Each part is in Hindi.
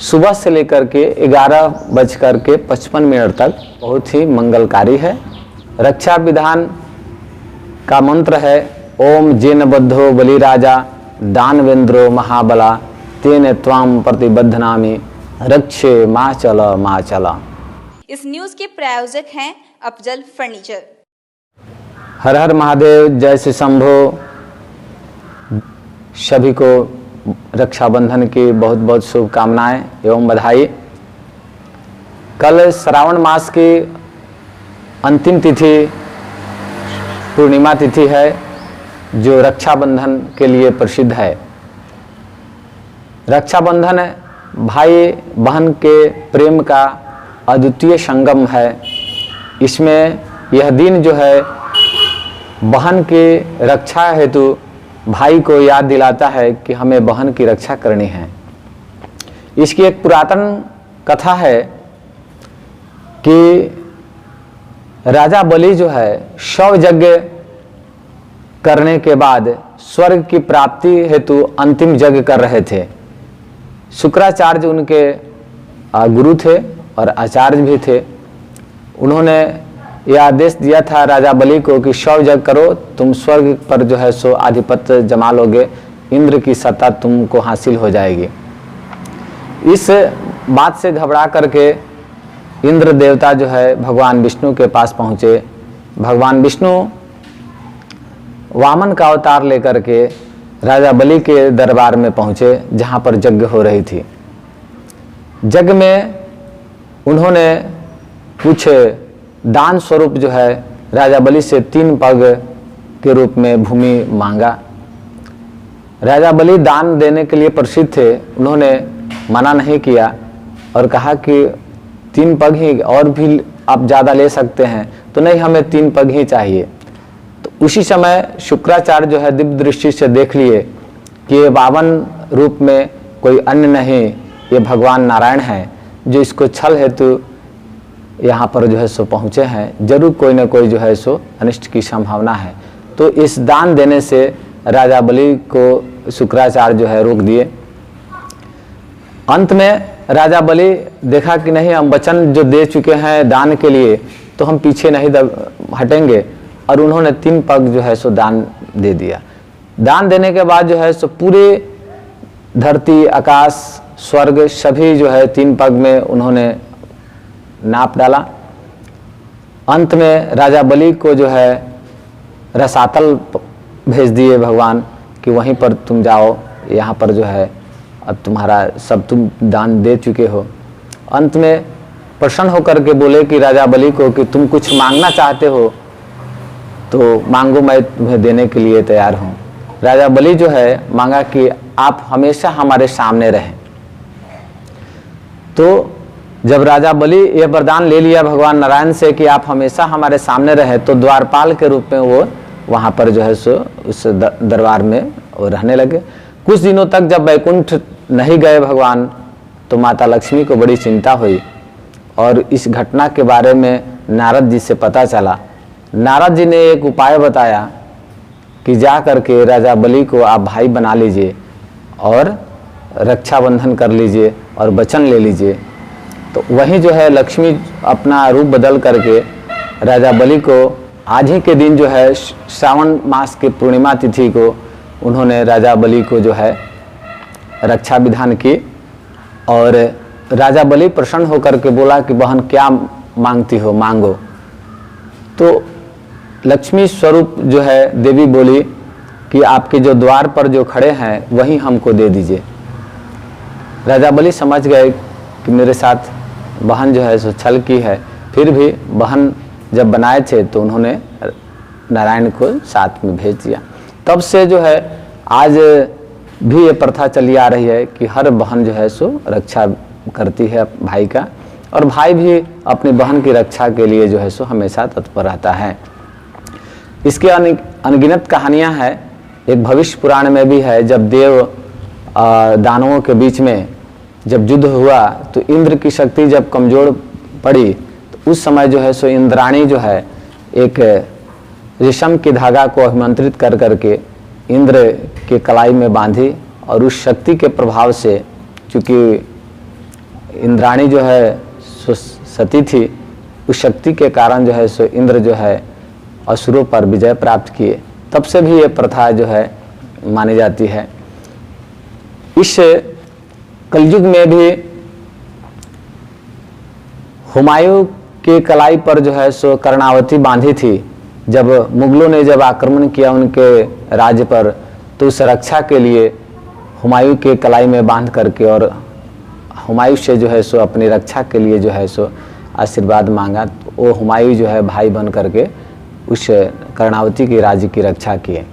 सुबह से लेकर के 11:55 तक बहुत ही मंगलकारी है। रक्षा विधान का मंत्र है ओम जेन बद्धो बलिराजा दानवेंद्रो महाबला तेन त्वाम प्रतिबद्धनामि रक्षे माँ चला। इस न्यूज के प्रायोजक हैं अफजल फर्नीचर। हर हर महादेव, जय श्री शंभो। सभी को रक्षाबंधन की बहुत बहुत शुभकामनाएं एवं बधाई। कल श्रावण मास की अंतिम तिथि पूर्णिमा तिथि है, जो रक्षाबंधन के लिए प्रसिद्ध है। रक्षाबंधन भाई बहन के प्रेम का अद्वितीय संगम है। इसमें यह दिन जो है बहन की रक्षा हेतु भाई को याद दिलाता है कि हमें बहन की रक्षा करनी है। इसकी एक पुरातन कथा है कि राजा बलि जो है शव यज्ञ करने के बाद स्वर्ग की प्राप्ति हेतु अंतिम यज्ञ कर रहे थे। शुक्राचार्य उनके गुरु थे और आचार्य भी थे। उन्होंने यह आदेश दिया था राजा बलि को कि शव यज्ञ करो, तुम स्वर्ग पर जो है सो आधिपत्य जमा लोगे, इंद्र की सत्ता तुमको हासिल हो जाएगी। इस बात से घबरा करके इंद्र देवता जो है भगवान विष्णु के पास पहुँचे। भगवान विष्णु वामन का अवतार लेकर के राजा बलि के दरबार में पहुँचे, जहाँ पर यज्ञ हो रही थी। यज्ञ में उन्होंने कुछ दान स्वरूप जो है राजा बलि से 3 पग के रूप में भूमि मांगा। राजा बलि दान देने के लिए प्रसिद्ध थे, उन्होंने मना नहीं किया और कहा कि 3 पग ही, और भी आप ज़्यादा ले सकते हैं। तो नहीं, हमें 3 पग ही चाहिए। तो उसी समय शुक्राचार्य जो है दिव्य दृष्टि से देख लिए कि ये 52 रूप में कोई अन्य नहीं, ये भगवान नारायण हैं, जो इसको छल हेतु यहाँ पर जो है सो पहुँचे हैं। जरूर कोई ना कोई जो है सो अनिष्ट की संभावना है। तो इस दान देने से राजा बलि को शुक्राचार्य जो है रोक दिए। अंत में राजा बलि देखा कि नहीं, हम वचन जो दे चुके हैं दान के लिए, तो हम पीछे नहीं हटेंगे, और उन्होंने 3 पग जो है सो दान दे दिया। दान देने के बाद जो है सो पूरे धरती, आकाश, स्वर्ग सभी जो है 3 पग में उन्होंने नाप डाला। अंत में राजा बलि को जो है रसातल भेज दिए भगवान कि वहीं पर तुम जाओ, यहाँ पर जो है अब तुम्हारा सब तुम दान दे चुके हो। अंत में प्रसन्न होकर के बोले कि राजा बलि को कि तुम कुछ मांगना चाहते हो तो मांगो, मैं तुम्हें देने के लिए तैयार हूँ। राजा बलि जो है मांगा कि आप हमेशा हमारे सामने रहें। तो जब राजा बलि यह वरदान ले लिया भगवान नारायण से कि आप हमेशा हमारे सामने रहे, तो द्वारपाल के रूप में वो वहाँ पर जो है सो उस दरबार में वो रहने लगे। कुछ दिनों तक जब वैकुंठ नहीं गए भगवान, तो माता लक्ष्मी को बड़ी चिंता हुई और इस घटना के बारे में नारद जी से पता चला। नारद जी ने एक उपाय बताया कि जा करके राजा बलि को आप भाई बना लीजिए और रक्षाबंधन कर लीजिए और वचन ले लीजिए। तो वहीं जो है लक्ष्मी अपना रूप बदल करके राजा बलि को आज ही के दिन जो है श्रावण मास की पूर्णिमा तिथि को उन्होंने राजा बलि को जो है रक्षा विधान की। और राजा बलि प्रसन्न होकर के बोला कि बहन क्या मांगती हो, मांगो। तो लक्ष्मी स्वरूप जो है देवी बोली कि आपके जो द्वार पर जो खड़े हैं वही हमको दे दीजिए। राजा बलि समझ गए कि मेरे साथ बहन जो है सो छल की है, फिर भी बहन जब बनाए थे तो उन्होंने नारायण को साथ में भेज दिया। तब से जो है आज भी ये प्रथा चली आ रही है कि हर बहन जो है सो रक्षा करती है भाई का, और भाई भी अपनी बहन की रक्षा के लिए जो है सो हमेशा तत्पर रहता है। इसके अनगिनत कहानियां हैं। एक भविष्य पुराण में भी है, जब देव दानवों के बीच में जब युद्ध हुआ तो इंद्र की शक्ति जब कमजोर पड़ी, तो उस समय जो है सो इंद्राणी जो है एक रेशम के धागा को अभिमंत्रित कर करके इंद्र के कलाई में बांधी, और उस शक्ति के प्रभाव से, चूँकि इंद्राणी जो है सो सती थी, उस शक्ति के कारण जो है सो इंद्र जो है असुरों पर विजय प्राप्त किए। तब से भी ये प्रथा जो है मानी जाती है। इस कलयुग में भी हुमायूं के कलाई पर जो है सो कर्णावती बांधी थी। जब मुगलों ने जब आक्रमण किया उनके राज्य पर, तो उस रक्षा के लिए हुमायूं के कलाई में बांध करके और हुमायूं से जो है सो अपनी रक्षा के लिए जो है सो आशीर्वाद मांगा। वो हुमायूं जो है भाई बन करके उस कर्णावती के राज्य की रक्षा किए।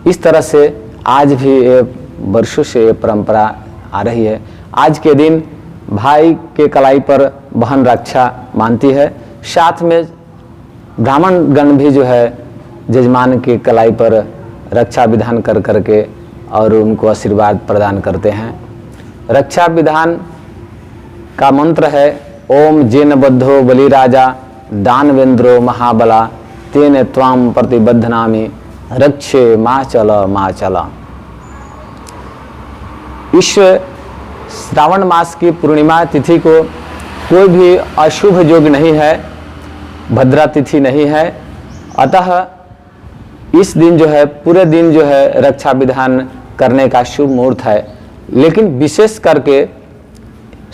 इस तरह से आज भी ये वर्षों से ये परंपरा आ रही है। आज के दिन भाई के कलाई पर बहन रक्षा मानती है, साथ में ब्राह्मण गण भी जो है जजमान के कलाई पर रक्षा विधान कर करके और उनको आशीर्वाद प्रदान करते हैं। रक्षा विधान का मंत्र है ओम जेन बद्धो बलिराजा दानवेंद्रो महाबला तेन त्वाम प्रतिबद्धनामि रक्षे माँ चल। इस श्रावण मास की पूर्णिमा तिथि को कोई भी अशुभ योग नहीं है, भद्रा तिथि नहीं है। अतः इस दिन जो है पूरे दिन जो है रक्षा विधान करने का शुभ मुहूर्त है। लेकिन विशेष करके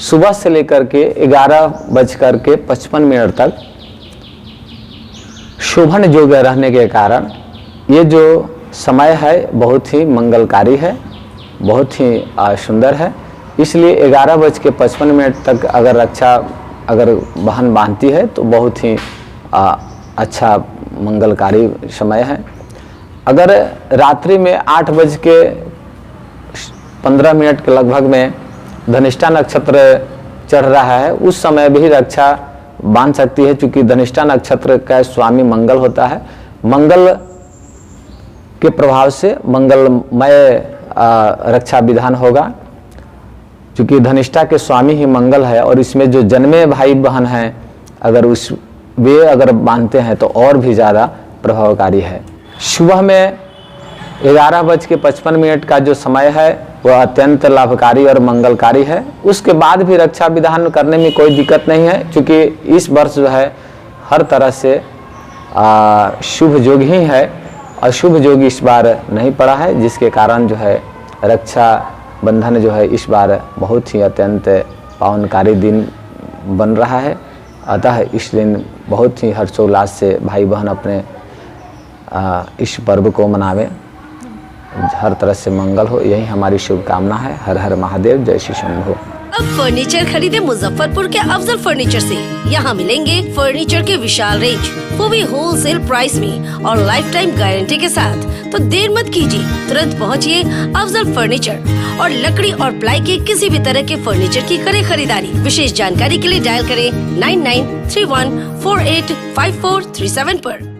सुबह से लेकर के 11:55 तक शोभन योग रहने के कारण ये जो समय है बहुत ही मंगलकारी है, बहुत ही सुंदर है। इसलिए 11:55 तक अगर रक्षा बहन बांधती है तो बहुत ही अच्छा मंगलकारी समय है। अगर रात्रि में 8:15 के लगभग में धनिष्ठा नक्षत्र चढ़ रहा है, उस समय भी रक्षा बांध सकती है, क्योंकि धनिष्ठा नक्षत्र का स्वामी मंगल होता है। मंगल के प्रभाव से मंगलमय रक्षा विधान होगा, क्योंकि धनिष्ठा के स्वामी ही मंगल है। और इसमें जो जन्मे भाई बहन हैं अगर वे बांधते हैं तो और भी ज़्यादा प्रभावकारी है। सुबह में 11:55 का जो समय है वह अत्यंत लाभकारी और मंगलकारी है। उसके बाद भी रक्षा विधान करने में कोई दिक्कत नहीं है, क्योंकि इस वर्ष जो है हर तरह से शुभ योग ही है, अशुभ योग इस बार नहीं पड़ा है, जिसके कारण जो है रक्षा बंधन जो है इस बार बहुत ही अत्यंत पावनकारी दिन बन रहा है। अतः इस दिन बहुत ही हर्षोल्लास से भाई बहन अपने इस पर्व को मनावें, हर तरह से मंगल हो, यही हमारी शुभकामना है। हर हर महादेव, जय श्री शंभो। अब फर्नीचर खरीदे मुजफ्फरपुर के अफजल फर्नीचर से। यहाँ मिलेंगे फर्नीचर के विशाल रेंज, वो भी होलसेल प्राइस में और लाइफ टाइम गारंटी के साथ। तो देर मत कीजिए, तुरंत पहुँचिए अफजल फर्नीचर और लकड़ी और प्लाई के किसी भी तरह के फर्नीचर की करें खरीदारी। विशेष जानकारी के लिए डायल करें 9931485437 पर।